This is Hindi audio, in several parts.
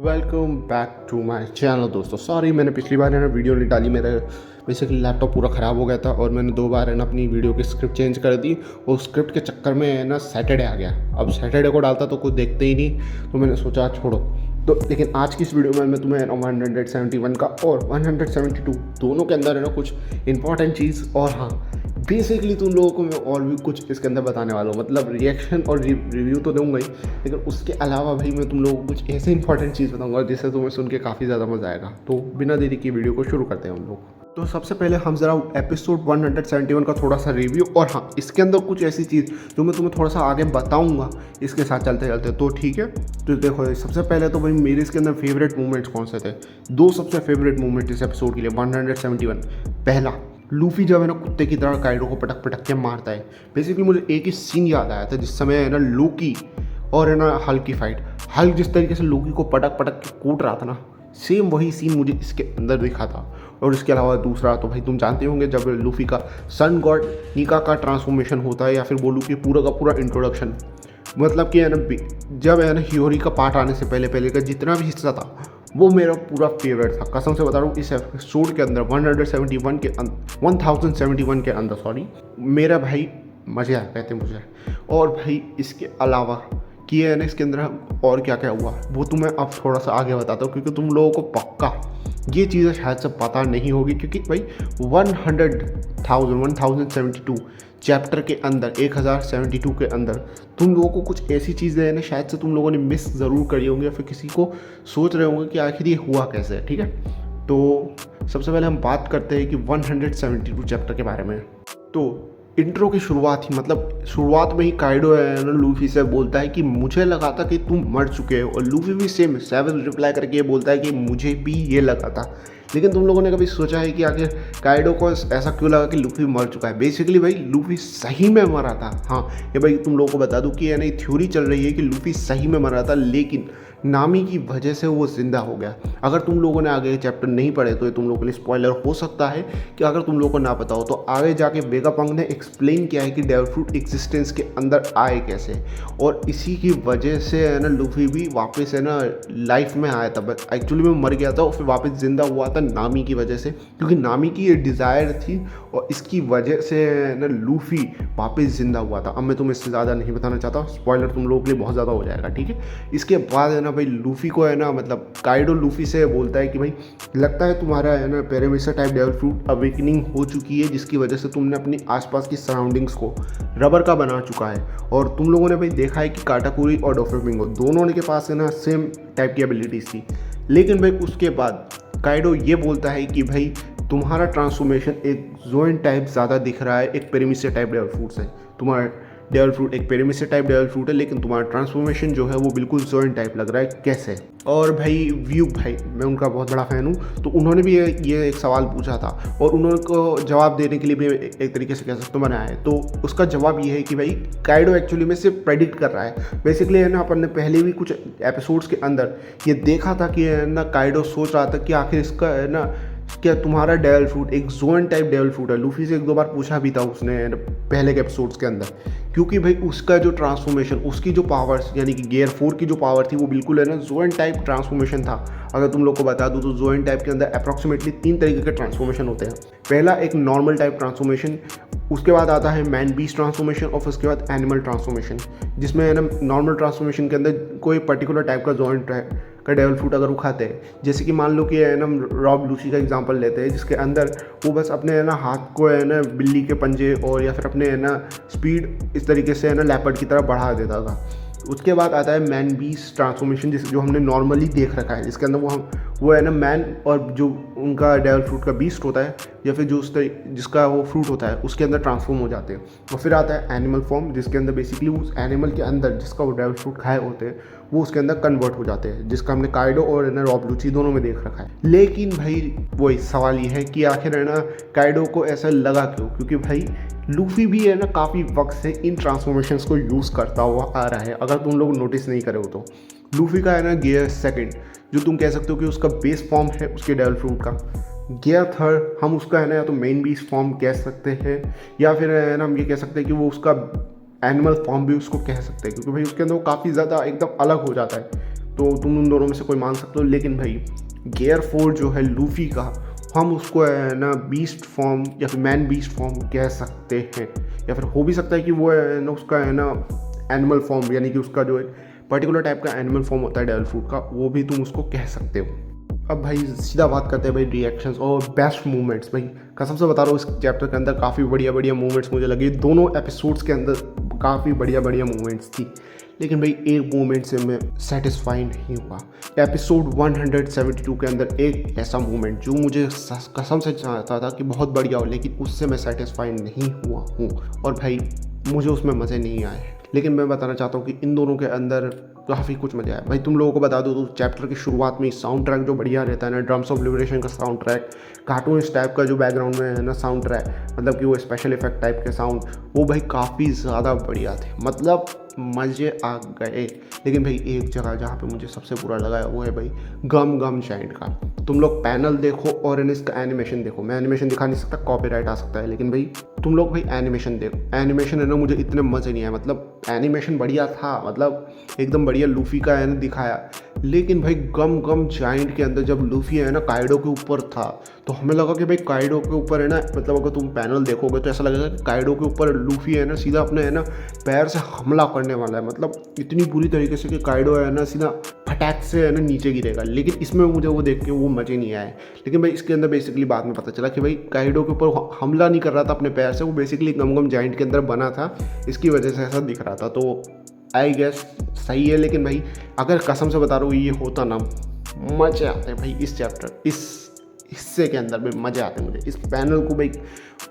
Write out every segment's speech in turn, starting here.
Welcome back to my channel दोस्तों। सॉरी मैंने पिछली बार है ना वीडियो नहीं डाली। मेरा बेसिकली लैपटॉप पूरा ख़राब हो गया था और मैंने 2 बार है ना अपनी वीडियो की स्क्रिप्ट चेंज कर दी और स्क्रिप्ट के चक्कर में है ना सैटरडे आ गया। अब सैटरडे को डालता तो कुछ देखते ही नहीं, तो मैंने सोचा छोड़ो। तो लेकिन आज की इस वीडियो में मैं तुम्हें 171 का और 172 दोनों के अंदर है ना कुछ इंपॉर्टेंट चीज़, और हाँ बेसिकली तुम लोगों को मैं और भी कुछ इसके अंदर बताने वाला हूँ। मतलब रिएक्शन और रिव्यू तो दूंगा ही, लेकिन उसके अलावा भाई मैं तुम लोगों को कुछ ऐसे इंपॉर्टेंट चीज़ बताऊंगा जिससे तुम्हें सुन के काफ़ी ज़्यादा मज़ा आएगा। तो बिना देरी की वीडियो को शुरू करते हैं हम लोग। तो सबसे पहले हम ज़रा एपिसोड 171 का थोड़ा सा रिव्यू, और हाँ इसके अंदर कुछ ऐसी चीज़ जो मैं तुम्हें थोड़ा सा आगे बताऊंगा इसके साथ चलते चलते, तो ठीक है। तो देखो सबसे पहले तो भाई मेरे इसके अंदर फेवरेट मोमेंट्स कौन से थे। दो सबसे फेवरेट मोमेंट इस एपिसोड के लिए 171। पहला, लूफी जब है ना कुत्ते की तरह काइडो को पटक पटक के मारता है। बेसिकली मुझे एक ही सीन याद आया था जिस समय है ना लोकी और है ना हल्क की फाइट। हल्क जिस तरीके से लोकी को पटक पटक के कूट रहा था ना, सेम वही सीन मुझे इसके अंदर दिखा था। और इसके अलावा दूसरा तो भाई तुम जानते होंगे जब लूफी का सन गॉड निका का ट्रांसफॉर्मेशन होता है, या फिर बोलूँ कि पूरा का पूरा इंट्रोडक्शन। मतलब कि है ना जब है ना हियोरी का पार्ट आने से पहले पहले का जितना भी हिस्सा था वो मेरा पूरा फेवरेट था। कसम से बता रहा हूँ इस एपिसोड के अंदर 1071 के अंदर सॉरी, मेरा भाई मज़े आ गए थे मुझे। और भाई इसके अलावा कि है ना इसके अंदर और क्या क्या हुआ वो तो मैं अब थोड़ा सा आगे बताता हूँ, क्योंकि तुम लोगों को पक्का ये चीज़ें शायद से पता नहीं होगी। क्योंकि भाई 1072 चैप्टर के अंदर 1072 के अंदर तुम लोगों को कुछ ऐसी चीज़ें हैं ना शायद से तुम लोगों ने मिस ज़रूर करी होंगी, या फिर किसी को सोच रहे होंगे कि आखिर ये हुआ कैसे है। ठीक है, तो सबसे पहले हम बात करते हैं कि 172 चैप्टर के बारे में। तो इंट्रो की शुरुआत ही, मतलब शुरुआत में ही काइडो है ना लूफी से बोलता है कि मुझे लगा था कि तुम मर चुके हो, और लूफी भी सेम सेवन रिप्लाई करके ये बोलता है कि मुझे भी ये लगा था। लेकिन तुम लोगों ने कभी सोचा है कि आखिर काइडो को ऐसा क्यों लगा कि लूफी मर चुका है। बेसिकली भाई लूफी सही में मरा था। हाँ ये भाई तुम लोगों को बता दूं कि है ना थ्योरी चल रही है कि लूफी सही में मरा था, लेकिन नामी की वजह से वो जिंदा हो गया। अगर तुम लोगों ने आगे चैप्टर नहीं पढ़े तो ये तुम लोगों के लिए स्पॉइलर हो सकता है कि अगर तुम लोगों को ना पता हो तो आगे जाके वेगापंक ने एक्सप्लेन किया है कि डेविल फ्रूट एग्जिस्टेंस के अंदर आए कैसे, और इसी की वजह से है ना लूफी भी वापस है ना लाइफ में आया था। बट एक्चुअली में मर गया था और फिर वापस जिंदा हुआ था नामी की वजह से, क्योंकि नामी की ये डिज़ायर थी और इसकी वजह से है ना लूफी वापस जिंदा हुआ था। अब मैं तुम्हें इससे ज़्यादा नहीं बताना चाहता, स्पॉइलर तुम लोगों के लिए बहुत ज़्यादा हो जाएगा। ठीक है, इसके बाद है ना भाई लूफी को है ना मतलब काइडो लूफी से बोलता है कि भाई लगता है तुम्हारा है ना parameter type devil fruit awakening हो चुकी है, जिसकी वजह से तुमने अपनी आसपास की सराउंडिंग्स को रबर का बना चुका है। और तुम लोगों ने भाई देखा है कि काटाकुरी और डोफेमिंगो दोनों के पास है ना सेम टाइप की एबिलिटीज़ थी। लेकिन भाई उसके बाद काइडो ये बोलता है कि भाई तुम्हारा ट्रांसफॉर्मेशन एक जोइन टाइप ज़्यादा दिख रहा है एक पैरामीटर टाइप डेविल फ्रूट से। तुम्हारा डेविल फ्रूट एक पैरामीटर टाइप डेविल फ्रूट है, लेकिन तुम्हारा ट्रांसफॉर्मेशन जो है वो बिल्कुल जोइन टाइप लग रहा है, कैसे। और भाई व्यू भाई मैं उनका बहुत बड़ा फ़ैन हूँ, तो उन्होंने भी ये एक सवाल पूछा था और उन्होंने को जवाब देने के लिए भी एक तरीके से कह सकते हो बनाया है। तो उसका जवाब ये है कि भाई काइडो एक्चुअली में सिर्फ प्रेडिक्ट कर रहा है। बेसिकली है ना अपन ने पहले भी कुछ एपिसोड्स के अंदर ये देखा था कि है ना काइडो सोच रहा था कि आखिर इसका है ना क्या तुम्हारा डेविल फ्रूट एक जोन टाइप डेविल फ्रूट है। लूफी से 1-2 बार पूछा भी था उसने पहले के एपिसोड्स के अंदर, क्योंकि भाई उसका जो ट्रांसफॉर्मेशन उसकी जो पावर्स यानी कि गियर 4 की जो पावर थी वो बिल्कुल है ना जोन टाइप ट्रांसफॉर्मेशन था। अगर तुम लोग को बता दूँ तो जोन टाइप के अंदर अप्रॉक्सीमेटली 3 तरीके के ट्रांसफॉर्मेशन होते हैं। पहला एक नॉर्मल टाइप ट्रांसफॉर्मेशन, उसके बाद आता है मैन बीस्ट ट्रांसफॉर्मेशन, और उसके बाद एनिमल ट्रांसफॉर्मेशन, जिसमें है ना नॉर्मल ट्रांसफॉर्मेशन के अंदर कोई पर्टिकुलर टाइप का जॉइंट का डेविल फ्रूट अगर उठाते हैं, जैसे कि मान लो कि है ना रॉब लूसी का एग्जांपल लेते हैं, जिसके अंदर वो बस अपने है ना हाथ को है ना बिल्ली के पंजे और या फिर अपने है ना स्पीड इस तरीके से है ना लेपर्ड की तरफ बढ़ा देता था। उसके बाद आता है मैन बीस्ट ट्रांसफॉर्मेशन, जो हमने नॉर्मली देख रखा है, जिसके अंदर वो है ना मैन और जो उनका डेविल फ्रूट का बीस्ट होता है या फिर जो जिसका वो फ्रूट होता है उसके अंदर ट्रांसफॉर्म हो जाते हैं। और फिर आता है एनिमल फॉर्म, जिसके अंदर बेसिकली उस एनिमल के अंदर जिसका वो डेविल फ्रूट खाए होते हैं वो उसके अंदर कन्वर्ट हो जाते हैं, जिसका हमने काइडो और है ना रॉब लूची दोनों में देख रखा है। लेकिन भाई वही सवाल ये है कि आखिर है ना काइडो को ऐसा लगा क्यों, क्योंकि भाई लूफी भी है ना काफ़ी वक्त से इन ट्रांसफॉर्मेशंस को यूज़ करता हुआ आ रहा है। अगर तुम लोग नोटिस नहीं करे हो तो लूफी का है ना गियर सेकंड, जो तुम कह सकते हो कि उसका बेस फॉर्म है उसके डेविल फ्रूट का। गियर थर्ड हम उसका है ना या तो मेन बीस्ट फॉर्म कह सकते हैं, या फिर है ना हम ये कह सकते हैं कि वो उसका एनिमल फॉर्म भी उसको कह सकते हैं, क्योंकि भाई उसके अंदर वो काफ़ी ज़्यादा एकदम अलग हो जाता है। तो तुम उन दोनों में से कोई मान सकते हो। लेकिन भाई गियर 4 जो है लूफी का, हम उसको है ना बीस्ट फॉर्म या फिर मैन बीस्ट फॉर्म कह सकते हैं, या फिर हो भी सकता है कि वो है ना उसका है ना एनिमल फॉर्म, यानी कि उसका जो एक पर्टिकुलर टाइप का एनिमल फॉर्म होता है डेविल फ्रूट का, वो भी तुम उसको कह सकते हो। अब भाई सीधा बात करते हैं भाई रिएक्शंस और बेस्ट मूवमेंट्स। भाई कसम से बता रहा हूँ इस चैप्टर के अंदर काफ़ी बढ़िया बढ़िया मूवमेंट्स मुझे लगे, दोनों एपिसोड्स के अंदर काफ़ी बढ़िया बढ़िया मूवमेंट्स थी। लेकिन भाई एक मूवमेंट से मैं सेटिस्फाई नहीं हुआ। एपिसोड 172 के अंदर एक ऐसा मूवमेंट जो मुझे कसम से चाहता था कि बहुत बढ़िया हो, लेकिन उससे मैं सेटिस्फाई नहीं हुआ हूँ और भाई मुझे उसमें मज़े नहीं आए। लेकिन मैं बताना चाहता हूँ कि इन दोनों के अंदर काफ़ी कुछ मज़ा आया। भाई तुम लोगों को बता दूँ तो चैप्टर की शुरुआत में साउंड ट्रैक जो बढ़िया रहता है ना, ड्रम्स ऑफ लिबरेशन का साउंड ट्रैक, कार्टून इस टाइप का जो बैकग्राउंड में है ना साउंड ट्रैक, मतलब कि वो स्पेशल इफेक्ट टाइप के साउंड, वो भाई काफ़ी ज़्यादा बढ़िया थे, मतलब मज़े आ गए। लेकिन भाई एक जगह जहाँ पे मुझे सबसे बुरा लगा वो है भाई गम गम जाइंट का। तुम लोग पैनल देखो और इसका एनिमेशन देखो, मैं एनिमेशन दिखा नहीं सकता, कॉपीराइट आ सकता है, लेकिन भाई तुम लोग भाई एनिमेशन देखो। एनिमेशन है ना मुझे इतने मज़े नहीं आए, मतलब एनिमेशन बढ़िया था, मतलब एकदम बढ़िया लूफी का है ना दिखाया, लेकिन भाई गम गम जाइंट के अंदर जब लूफी है ना काइडो के ऊपर था तो हमें लगा कि भाई काइडो के ऊपर है ना, मतलब अगर तुम पैनल देखोगे तो ऐसा लगेगा कि काइडो के ऊपर लूफी है ना सीधा अपने है ना पैर से हमला करने वाला है, मतलब इतनी बुरी तरीके से कि काइडो है ना सीधा फटाक से है ना नीचे गिरेगा। लेकिन इसमें मुझे वो देख के वो मज़े नहीं आए। लेकिन भाई इसके अंदर बेसिकली बाद में पता चला कि भाई काइडो के ऊपर हमला नहीं कर रहा था अपने पैर से, वो बेसिकली गम गम जाइंट के अंदर बना था, इसकी वजह से ऐसा दिख रहा था। तो आई गेस सही है। लेकिन भाई अगर कसम से बता रहा हूँ ये होता ना, मज़े आते भाई इस चैप्टर, इस हिस्से के अंदर भी मज़े आते मुझे। इस पैनल को भाई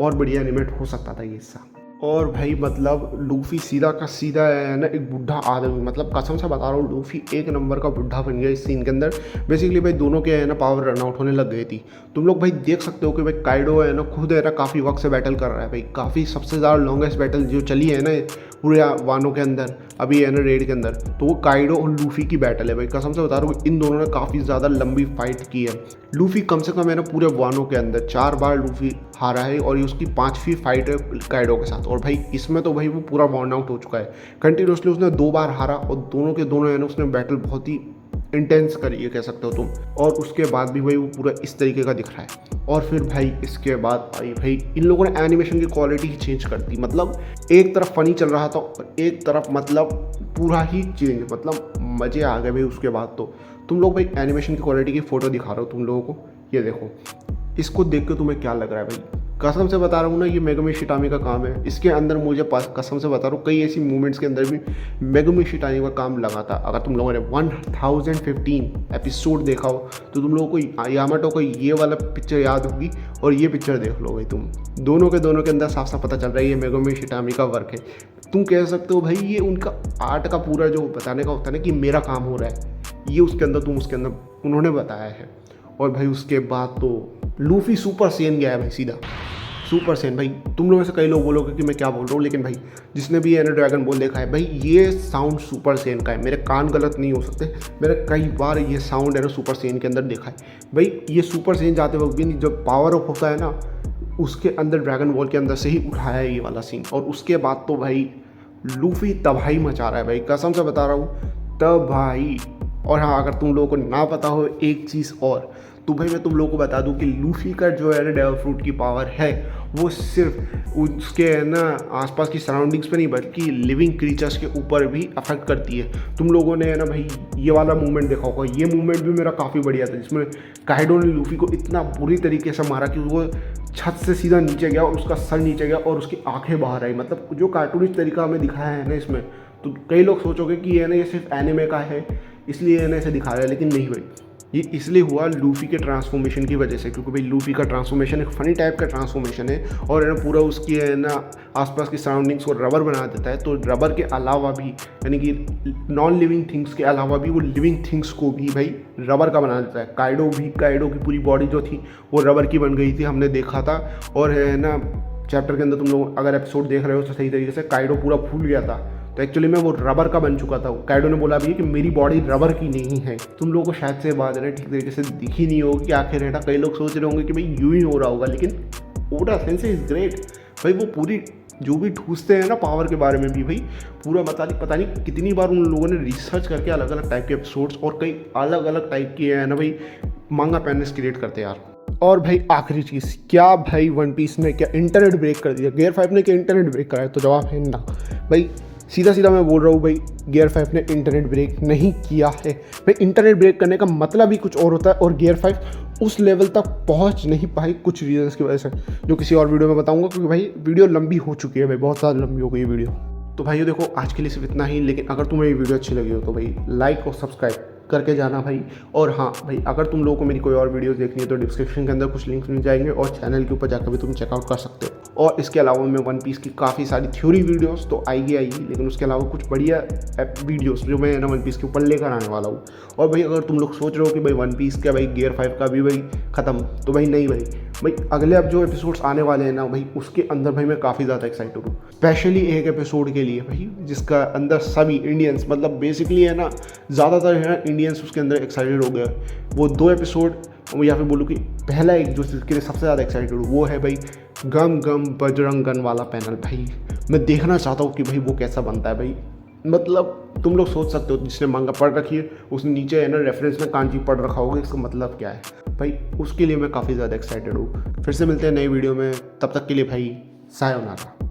और बढ़िया एनिमेट हो सकता था ये हिस्सा। और भाई मतलब लूफी सीधा का सीधा है ना एक बुढ़ा आदमी, मतलब कसम से बता रहा हूँ लूफी एक नंबर का बुढ़ा बन गया इस सीन के अंदर। बेसिकली भाई दोनों के है ना पावर रन आउट होने लग गई थी। तुम लोग भाई देख सकते हो कि भाई काइडो है ना खुद है ना काफ़ी वक्त से बैटल कर रहा है भाई, काफ़ी सबसे ज़्यादा लॉन्गेस्ट बैटल जो चली है ना पूरे वानों के अंदर, अभी है ना रेड के अंदर, तो वो काइडो और लूफी की बैटल है भाई। कसम से बता रहा हूँ इन दोनों ने काफ़ी ज़्यादा लंबी फाइट की है। लूफी कम से कम है ना पूरे वानों के अंदर 4 बार लूफी हारा है और ये उसकी 5वीं फाइट है काइडो के साथ। और भाई इसमें तो भाई वो पूरा वॉर्न आउट हो चुका है, कंटिन्यूसली उसने 2 बार हारा और दोनों के दोनों है ना उसने बैटल बहुत ही इंटेंस करी है कह सकते हो तुम। और उसके बाद भी भाई वो पूरा इस तरीके का दिख रहा है। और फिर भाई इसके बाद आई भाई इन लोगों ने एनिमेशन की क्वालिटी ही चेंज कर दी, मतलब एक तरफ फनी चल रहा था और एक तरफ मतलब पूरा ही चेंज, मतलब मज़े आ गए भाई। उसके बाद तो तुम लोग भाई एनिमेशन की क्वालिटी की फ़ोटो दिखा रहे हो तुम लोगों को, ये देखो, इसको देख के तुम्हें क्या लग रहा है भाई? कसम से बता रहा हूँ ना ये मेगुमी शिटामी का काम है। इसके अंदर मुझे कसम से बता रहा हूँ कई ऐसी मूवमेंट्स के अंदर भी मेगुमी शिटामी का काम लगा था। अगर तुम लोगों ने 1015 एपिसोड देखा हो तो तुम लोगों को यामाटो को ये वाला पिक्चर याद होगी और ये पिक्चर देख लो भाई तुम, दोनों के अंदर साफ साफ पता चल रहा है ये मेगुमी शिटामी का वर्क है। तुम कह सकते हो भाई ये उनका आर्ट का पूरा जो बताने का होता है ना कि मेरा काम हो रहा है, ये उसके अंदर तुम उसके अंदर उन्होंने बताया है। और भाई उसके बाद तो लूफी सुपर सेन गया है भाई, सीधा सुपर सेन। भाई तुम लोगों से कई लोग बोलोगे कि मैं क्या बोल रहा हूँ, लेकिन भाई जिसने भी एना ड्रैगन बॉल देखा है भाई ये साउंड सुपर सेन का है। मेरे कान गलत नहीं हो सकते, मैंने कई बार ये साउंड है ना सुपर सेन के अंदर देखा है भाई। ये सुपर सेन जाते वक्त भी जब पावर अप होता है ना उसके अंदर ड्रैगन बॉल के अंदर से ही उठाया है ये वाला सीन। और उसके बाद तो भाई लूफी तबाही मचा रहा है भाई, कसम से बता रहा हूँ तबाही। और हाँ अगर तुम लोगों को ना पता हो एक चीज़ और, तो भाई मैं तुम लोगों को बता दूं कि लूफी का जो है ना डेविल फ्रूट की पावर है वो सिर्फ उसके है ना आसपास की सराउंडिंग्स पे नहीं बल्कि लिविंग क्रीचर्स के ऊपर भी अफेक्ट करती है। तुम लोगों ने है ना भाई ये वाला मूवमेंट देखा होगा, ये मूवमेंट भी मेरा काफ़ी बढ़िया था जिसमें काइडो ने लूफी को इतना बुरी तरीके से मारा कि वो छत से सीधा नीचे गया और उसका सर नीचे गया और उसकी आंखें बाहर आई। मतलब जो कार्टूनिश तरीका हमें दिखाया है ना इसमें, तो कई लोग सोचोगे कि ये ना ये सिर्फ एनिमे का है इसलिए है ना इसे दिखाया है, लेकिन नहीं भाई ये इसलिए हुआ लूफी के ट्रांसफॉर्मेशन की वजह से, क्योंकि भाई लूफी का ट्रांसफॉर्मेशन एक फ़नी टाइप का ट्रांसफॉर्मेशन है और है ना पूरा उसकी है ना आसपास की सराउंडिंग्स को रबर बना देता है। तो रबर के अलावा भी यानी कि नॉन लिविंग थिंग्स के अलावा भी वो लिविंग थिंग्स को भी भाई रबर का बना देता है। काइडो की पूरी बॉडी जो थी वो रबर की बन गई थी, हमने देखा था। और है ना चैप्टर के अंदर तुम लोग अगर एपिसोड देख रहे हो तो सही तरीके से काइडो पूरा फूल गया था, तो एक्चुअली में वो रबर का बन चुका था। काइडो ने बोला भी है कि मेरी बॉडी रबर की नहीं है। तुम लोगों को शायद से बात है ना ठीक तरीके से दिखी नहीं होगी कि आखिर है ना, कई लोग सोच रहे होंगे कि भाई यूँ ही हो रहा होगा, लेकिन ओडा सेंसेई इज ग्रेट भाई। वो पूरी जो भी ठूसते हैं ना पावर के बारे में भी भाई पूरा पता नहीं कितनी बार उन लोगों ने रिसर्च करके अलग अलग टाइप के एपिसोड्स और कई अलग अलग टाइप की है ना भाई मांगा पैनल्स क्रिएट करते हैं यार। और भाई आखिरी चीज़, क्या भाई वन पीस ने क्या इंटरनेट ब्रेक कर दिया? गियर 5 ने क्या इंटरनेट ब्रेक कराया? तो जवाब है ना भाई, सीधा सीधा मैं बोल रहा हूँ भाई, गियर 5 ने इंटरनेट ब्रेक नहीं किया है भाई। इंटरनेट ब्रेक करने का मतलब ही कुछ और होता है और गियर 5 उस लेवल तक पहुँच नहीं पाई कुछ रीजंस की वजह से, जो किसी और वीडियो में बताऊँगा, क्योंकि भाई वीडियो लंबी हो चुकी है भाई, बहुत ज़्यादा लंबी हो गई है वीडियो। तो भाई देखो आज के लिए सिर्फ इतना ही, लेकिन अगर तुम्हें ये वीडियो अच्छी लगी हो तो भाई लाइक और सब्सक्राइब करके जाना भाई। और हाँ भाई, अगर तुम लोगों को मेरी कोई और वीडियोस देखनी है तो डिस्क्रिप्शन के अंदर कुछ लिंक्स मिल जाएंगे और चैनल के ऊपर जाकर भी तुम चेकआउट कर सकते हो। और इसके अलावा मैं वन पीस की काफ़ी सारी थ्योरी वीडियोस तो आएगी, लेकिन उसके अलावा कुछ बढ़िया वीडियोस जो मैं ना वन पीस के ऊपर लेकर आने वाला हूँ। और भाई अगर तुम लोग सोच रहे हो कि भाई वन पीस का भाई गियर 5 का भी भाई ख़त्म, तो भाई नहीं भाई अगले अब जो एपिसोड्स आने वाले हैं ना भाई, उसके अंदर भाई मैं काफ़ी ज़्यादा एक्साइटेड हूँ, स्पेशली एक एपिसोड के लिए भाई, जिसका अंदर सभी इंडियंस मतलब बेसिकली है ना, ज़्यादातर है ना इंडियंस उसके अंदर एक्साइटेड हो गया। वो 2 एपिसोड या फिर बोलूँ कि पहला एक जो जिसके लिए सबसे ज़्यादा एक्साइटेड हूँ वो है भाई गम गम बजरंग गन वाला पैनल। भाई मैं देखना चाहता हूँ कि भाई वो कैसा बनता है भाई। मतलब तुम लोग सोच सकते हो, जिसने मांगा पढ़ रखी है उसने नीचे है ना रेफरेंस में कांजी पढ़ रखा होगा, इसका मतलब क्या है भाई, उसके लिए मैं काफ़ी ज़्यादा एक्साइटेड हूँ। फिर से मिलते हैं नई वीडियो में, तब तक के लिए भाई सायोनारा।